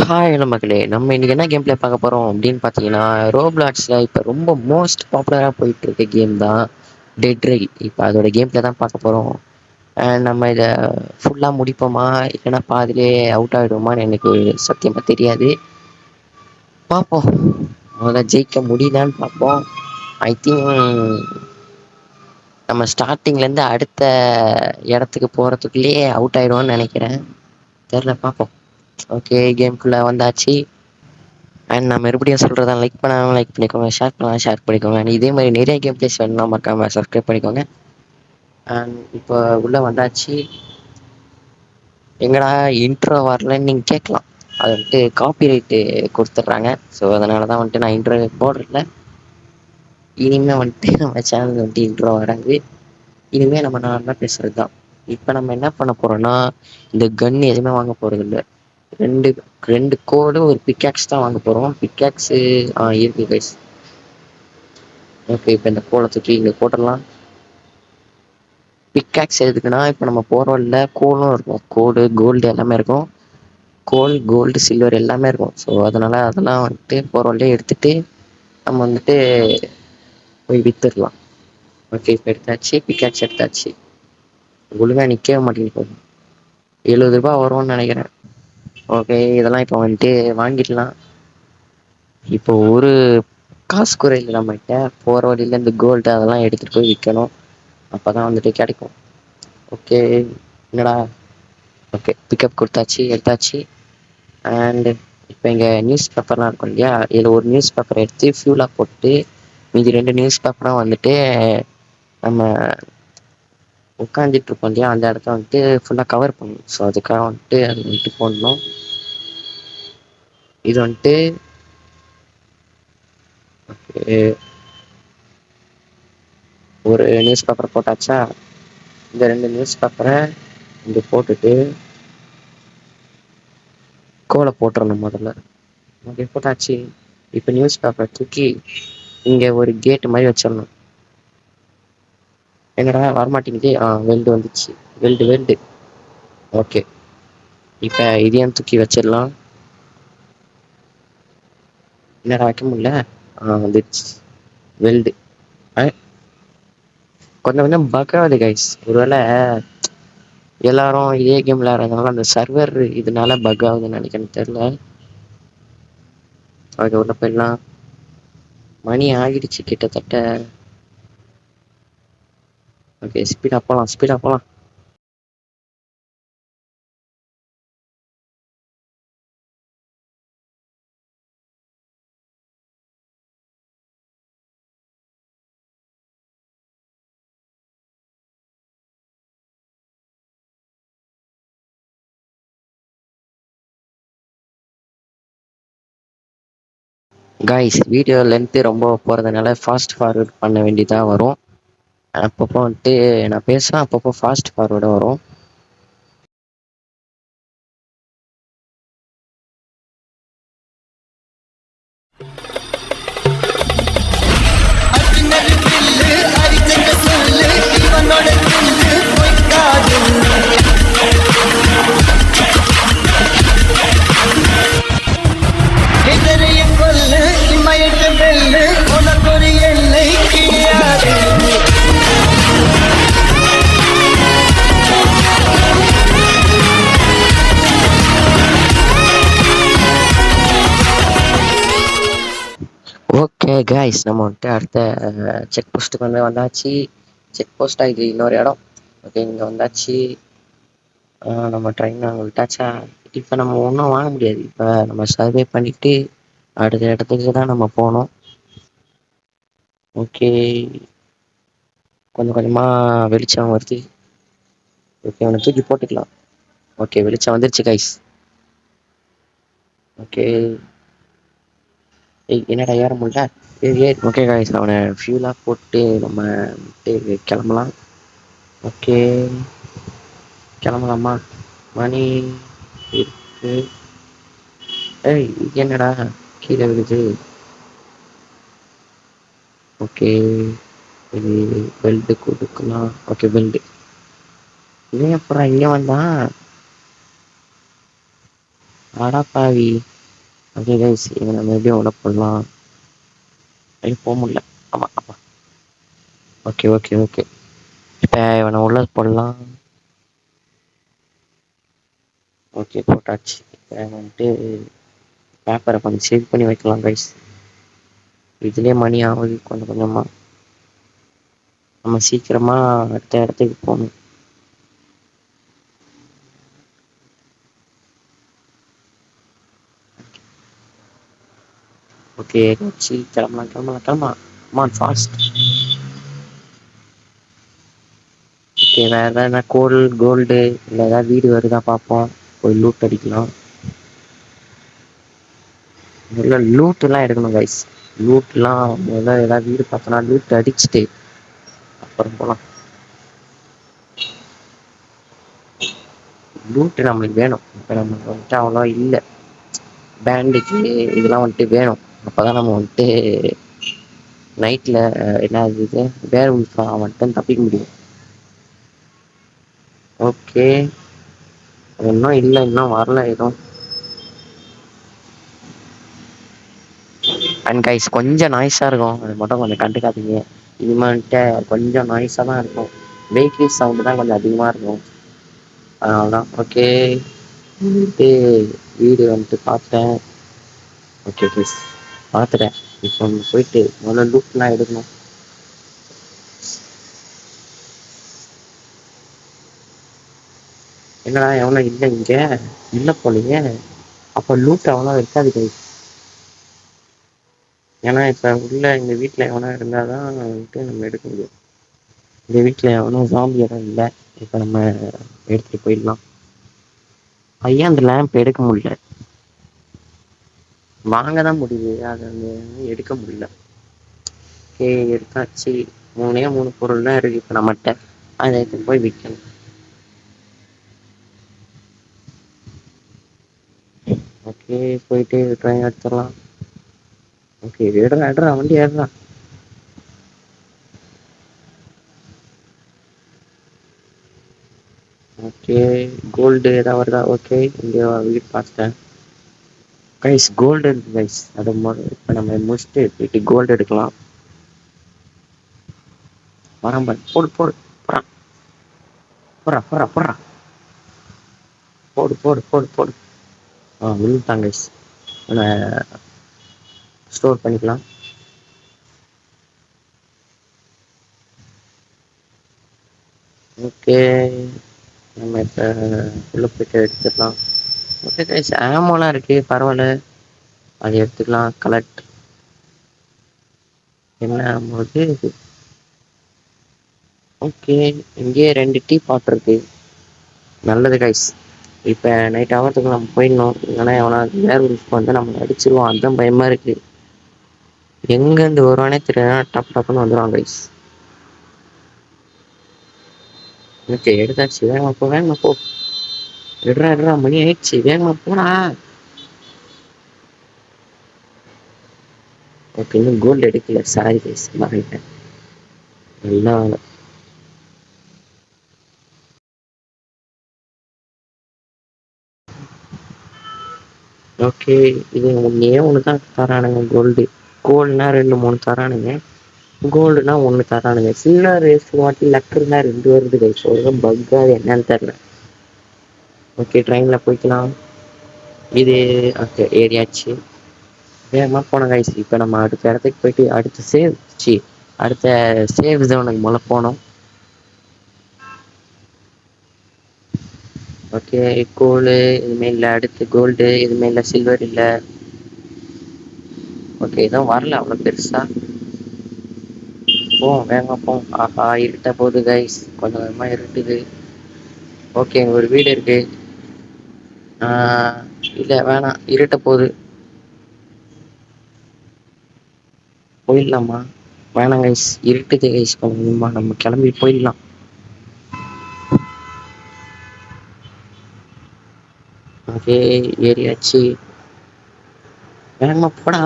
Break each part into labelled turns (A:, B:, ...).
A: Hi மக்களே, நம்ம இன்னைக்கு என்ன கேம் ப்ளே பார்க்க போகிறோம் அப்படின்னு பார்த்தீங்கன்னா, ரோப்ளாக்ஸில் இப்போ ரொம்ப மோஸ்ட் பாப்புலராக போயிட்டு இருக்க கேம் தான் டெட் ரை. இப்போ அதோட கேம் ப்ளே தான் பார்க்க போகிறோம். அண்ட் நம்ம இதை ஃபுல்லாக முடிப்போமா இல்லைன்னா பாதிலே அவுட் ஆகிடுவோமான்னு எனக்கு சத்தியமாக தெரியாது. பார்ப்போம். முதல்ல ஜெயிக்க முடியுதான்னு பார்ப்போம். ஐ திங்க் நம்ம ஸ்டார்டிங்லேருந்து அடுத்த இடத்துக்கு போகிறதுக்குள்ளேயே அவுட் ஆகிடுவோன்னு நினைக்கிறேன். தெரில, பார்ப்போம். ஓகே, கேம்குள்ளே வந்தாச்சு. அண்ட் நான் மறுபடியும் சொல்கிறதான், லைக் பண்ணாமல் லைக் பண்ணிக்கோங்க, ஷேர் பண்ணாமல் ஷேர் பண்ணிக்கோங்க. அண்ட் இதே மாதிரி நிறைய கேம் பிளேஸ் வேணும்னா மறக்காமல் சப்ஸ்கிரைப் பண்ணிக்கோங்க. அண்ட் இப்போ உள்ளே வந்தாச்சு. எங்கடா இன்ட்ரோ வரலன்னு நீங்கள் கேட்கலாம். அது வந்துட்டு காப்பி ரைட்டு கொடுத்துட்றாங்க. ஸோ அதனால தான் வந்துட்டு நான் இன்ட்ரோ போடுறதில்ல. இனிமேல் வந்துட்டு நம்ம சேனல் வந்துட்டு இன்ட்ரோ வராது. இனிமேல் நம்ம நார்மலாக பேசுகிறது தான். இப்போ நம்ம என்ன பண்ண போகிறோன்னா, இந்த கன் எதுவுமே வாங்க போகிறது இல்லை. ரெண்டு ரெண்டு கோடு ஒரு பிக்காக்ஸ் தான் வாங்க போகிறோம். பிக்காக்ஸு இருக்கு கைஸ். ஓகே, இப்போ இந்த கோலை தூக்கி இங்கே போட்டுடலாம். பிக்காக்ஸ் எதுக்குன்னா, இப்போ நம்ம போகிற வழியில் கோலும் இருக்கும். கோடு கோல்டு எல்லாமே இருக்கும். கோல் கோல்டு சில்வர் எல்லாமே இருக்கும். ஸோ அதனால் அதெல்லாம் வந்துட்டு போகிற வழியே எடுத்துகிட்டு நம்ம வந்துட்டு போய் விற்றுடலாம். ஓகே, இப்போ எடுத்தாச்சு. பிக்காக்ஸ் எடுத்தாச்சு. ஒழுங்காக நிற்கவே மாட்டேங்குது. 70 ரூபா வரும்னு நினைக்கிறேன். ஓகே, இதெல்லாம் இப்போ வந்துட்டு வாங்கிடலாம். இப்போ ஒரு காசு குறையில் நம்மகிட்ட போகிற வழியில் இந்த கோல்டு அதெல்லாம் எடுத்துகிட்டு போய் விற்கணும். அப்போ தான் வந்துட்டு கிடைக்கும். ஓகே, என்னடா. ஓகே, பிக்கப் கொடுத்தாச்சு, எடுத்தாச்சு. அண்டு இப்போ இங்கே நியூஸ் பேப்பர்லாம் இருக்கும் இல்லையா, இதில் ஒரு நியூஸ் பேப்பரை எடுத்து ஃபியூலாக போட்டு மீதி 2 நியூஸ் பேப்பராக வந்துட்டு நம்ம உட்காந்துட்ருக்கோம் இல்லையா, அந்த இடத்த வந்துட்டு ஃபுல்லாக கவர் பண்ணணும். ஸோ அதுக்காக வந்துட்டு அது வந்துட்டு போடணும். இது வந்துட்டு ஓகே, ஒரு நியூஸ் பேப்பர் போட்டாச்சா. இந்த 2 நியூஸ் பேப்பரை இங்கே போட்டுட்டு கோலை போட்டுறணும் முதல்ல. ஓகே, போட்டாச்சு. இப்போ நியூஸ் பேப்பரை தூக்கி இங்கே ஒரு கேட்டு மாதிரி வச்சிடணும். என்னடா வரமாட்டேங்குது. வெல்டு வந்துச்சு. வெல்டு. ஓகே, இப்போ இதையும் தூக்கி வச்சிடலாம். என்னடா வைக்க முடியல. வந்துடுச்சு வெல்டு. கொஞ்சம் பக் ஆகுது கைஸ். ஒருவேளை எல்லாரும் இதே கேம் விளையாடுறதுனால அந்த சர்வர் இதனால பக் ஆகுதுன்னு நினைக்கிறேன்னு தெரில. அது உள்ள போயிடலாம். மணி ஆகிடுச்சு கிட்டத்தட்ட. ஓகே, ஸ்பீடாக போகலாம். கைஸ், வீடியோ லென்த்து ரொம்ப போகிறதுனால ஃபாஸ்ட் ஃபார்வர்ட் பண்ண வேண்டியதாக வரும். அப்பப்போ வந்துட்டு நான் பேசுவேன், அப்பப்போ ஃபாஸ்ட் ஃபார்வர்டாக வரும். ஓகே கைஸ், நம்ம வந்துட்டு அடுத்த செக் போஸ்ட்டுக்கு வந்தாச்சு. செக் போஸ்ட்டாக இது இன்னொரு இடம். ஓகே, இங்கே வந்தாச்சு. நம்ம ட்ரெயின் அங்கே விட்டாச்சா. இப்போ நம்ம ஒன்றும் வாங்க முடியாது. இப்போ நம்ம சர்வே பண்ணிவிட்டு அடுத்த இடத்துக்கு தான் நம்ம போகணும். ஓகே, கொஞ்சம் கொஞ்சமாக வெளிச்சம் வருது. ஓகே, அவனை தூக்கி போட்டுக்கலாம். ஓகே, வெளிச்சம் வந்துருச்சு கைஸ். ஓகே, என்னடா ஏற முடியல. ஓகே கைஸ், அவனை ஃபியூலாக போட்டு நம்ம கிளம்பலாம். ஓகே, கிளம்பலாமா. மணி இருக்கு. இது என்னடா கீழே விழுது. ஓகே, இது பெல்ட்டு கொடுக்கலாம். Okay, belt. இவன் அப்புறம் இங்கே வந்தான். அடா பாவி. ஓகே கைஸ், இவனை நம்ம எப்படி உள்ள போடலாம்? ஐயோ போக முடியல. ஆமாம் ஆமாம். Okay okay okay. இப்போ இவனை உள்ள போடலாம். ஓகே போட்டாச்சு. இப்போ வந்துட்டு பேப்பரை கொஞ்சம் சேவ் பண்ணி வைக்கலாம் கைஸ். இதுலேயே மணி ஆகுது கொஞ்சம் கொஞ்சமாக. நம்ம சீக்கிரமாக அடுத்த இடத்துக்கு போகணும். ஓகே வச்சு கிளம்பலாம் கிளம்பலாம் கிளம்பலாம். Come on fast. ஓகே வேறு எதாவது கோல்டு இல்லை ஏதாவது வீடு வருதா பார்ப்போம். போய் லூட் அடிக்கலாம். இல்லை லூட்டெலாம் எடுக்கணும் கைஸ். லூட்லாம் முதல்ல ஏதாவது வீடு பார்த்தோன்னா லூட் அடிச்சுட்டு அப்புறம் போகலாம். லூட்டு நம்மளுக்கு வேணும். இப்போ நம்மளுக்கு வந்துட்டு அவ்வளோ இல்லை. பேண்டுக்கு இதெல்லாம் வந்துட்டு வேணும். அப்போ தான் நம்ம வந்துட்டு நைட்டில் என்ன இது வேர் உல்ஃபா மட்டும் தப்பிக்க முடியும். ஓகே இன்னும் இல்லை, இன்னும் வரல எதுவும். அண்ட் கைஸ் கொஞ்சம் நாய்ஸாக இருக்கும், அது மட்டும் கொஞ்சம் கண்டுக்காதீங்க. இனிமேல்கிட்ட கொஞ்சம் நாய்ஸாக தான் இருக்கும். வெஹிக்கிள் சவுண்டு தான் கொஞ்சம் அதிகமாக இருக்கும். அதனால தான். ஓகே வந்துட்டு வீடு வந்துட்டு பார்த்தேன். ஓகே ப்ளீஸ் பார்த்துட்டேன். இப்போ போயிட்டு முதல்ல லூட்லாம் எடுக்கணும். என்னடா எவ்வளோ இல்லை இங்கே இல்லை போலயே. அப்போ லூட் அவ்வளோ இருக்காது கைஸ். ஏன்னா இப்போ உள்ள இந்த வீட்டில் எவனா இருந்தால் தான் வந்துட்டு நம்ம எடுக்க முடியும். இந்த வீட்டில் எவனும் ஜாம்பி இடம் இல்லை. இப்போ நம்ம எடுத்துகிட்டு போயிடலாம். ஐயா அந்த லேம்ப் எடுக்க முடியல. வாங்க தான் முடியுது, அதை அந்த எடுக்க முடியல. ஓகே எடுத்தாச்சு. 3 பொருள் தான் இருக்குது இப்போ நம்மகிட்ட. அதை எடுத்து போய் விற்கணும். ஓகே போயிட்டு ட்ரெயின் எடுத்துடலாம். ஓகே எடுறா வண்டி ஏறுறா. ஓகே கோல்டு ஏதாவது வருதா? ஓகே இங்கே வீடு பார்த்துட்டேன் கைஸ். கோல்டு இருக்கு கைஸ். அதை இப்போ நம்ம முடிச்சுட்டு போயிட்டு கோல்டு எடுக்கலாம். வரம்பன் போடு போடு போடுறா போடுறா போடுறா போடுறா போடு போடு போடு போடு. விழுந்துட்டாங்க கைஸ். ஸ்டோர் பண்ணிக்கலாம். ஓகே நம்ம இப்போ உள்ள போய்ட்டு எடுத்துடலாம். ஓகே கைஸ் ஆமோலாம் இருக்குது பரவாயில்ல, அது எடுத்துக்கலாம். கலெக்ட் என்ன ஆகும்போது. ஓகே இங்கேயே 2 டீ பாட் இருக்கு. நல்லது கைஸ். இப்போ நைட் ஆகிறதுக்கு நம்ம போயிடணும். இல்லைன்னா எவனா வேர் உல்ஃப் வந்து நம்ம அடிச்சிருவோம். அதுதான் பயமாக இருக்குது. எங்கேருந்து வருவானே தெரியாதுனா டப் டப்புன்னு வந்துடுவான் கைஸ். ஓகே எடுத்தாச்சு. வேகமா போ வேகமா போ. எடுறா மணி ஆயிடுச்சு, வேகமா போனா. ஓகே இன்னும் கோல்டு எடுக்கல. சாரி கைஸ் மறந்துட்டேன். எல்லாம் ஓகே இது ஒன்று தான் தரானுங்க கோல்டு. கோல்டுனா 2 3 தரானுங்க. கோல்டுனா 1 தரானுங்க. சில்வர் ரேஸ் வாட்டி லக்கர்னா 2 வருது கைஸ். ஒரு பக்கா அது என்னன்னு தெரில. ஓகே ட்ரெயினில் போய்க்கலாம். இது ஓகே ஏரியாச்சு. வேகமாக போனோம் கைஸ். இப்போ நம்ம அடுத்த இடத்துக்கு போயிட்டு அடுத்த சேவ் ஜோனுக்கு முதல்ல போனோம். ஓகே கோல்டு எதுவுமே இல்லை. அடுத்து கோல்டு எதுவுமே இல்லை. சில்வர் இல்லை. ஓகே எதுவும் வரல அவ்வளோ பெருசா. வேகமாக போவோம். ஆஹா இருட்ட போகுது கைஸ், கொஞ்சம் கொஞ்சமாக இருட்டுது. ஓகே இங்கே ஒரு வீடு இருக்கு. இல்லை வேணாம், இருட்ட போகுது. போயிடலாமா? வேணாம் கைஸ் இருட்டுது கைஸ். கொஞ்சமா நம்ம கிளம்பி போயிடலாம். ஓகே ஏரியாச்சு. வேகமாக போடா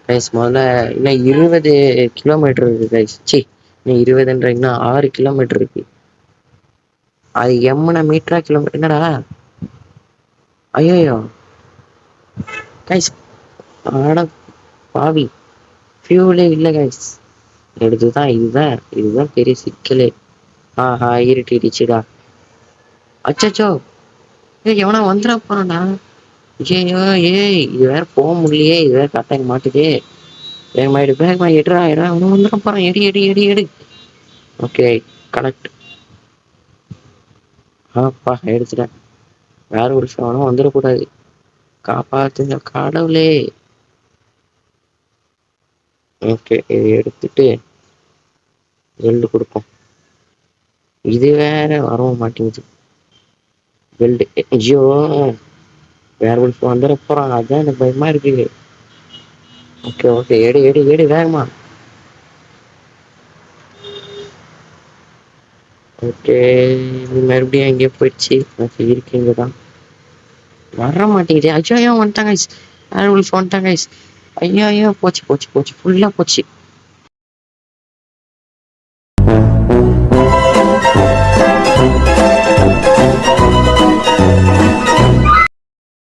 A: கைஸ். முதல்ல இன்னும் 20 கிலோமீட்டர் இருக்கு கைஸ். இன்னும் 20ன்ற இன்னும் 6 கிலோமீட்டர் இருக்கு. அது எம்மனை மீட்டரா கிலோமீட்டர்? என்னடா ஐயோ கைஸ். ஆட பாவி, ஃபியூலே இல்லை கைஸ். இதுதான் பெரிய சிக்கலே. ஆஹா, இருட்டிடுச்சுடா. அச்சச்சோ, எவனா வந்துட போறான்டா. ஐயோ, இது வேற போக முடியலையே, இது வேற கரெக்டாக மாட்டுதே. வேகமா எடுறா, அவனும் வந்துட போறான். எடி. Okay, correct. ஆப்பா, எடுத்துட்டேன். வேற ஒரு அவனும் வந்துடக்கூடாது. காப்பாத்துங்க கடவுளே. ஓகே, இதை எடுத்துட்டு வெல்டு கொடுப்போம். இது வேற வரவும் மாட்டேங்குது வெல்டு. ஐயோ, வேற ஒரு வந்துட போறான், அதான் எனக்கு பயமா இருக்கு. ஓகே, எடு வேகமா. ஓகே, மறுபடியும் எங்கேயோ போயிடுச்சு. ஓகே, இருக்கீங்க தான். வர மாட்டேங்குது. ஐயோ, வந்துட்டாங்க கைஸ். வேற ஒரு வந்துட்டாங்க கைஸ். ஐயோ, போச்சு. ஃபுல்லா போச்சு.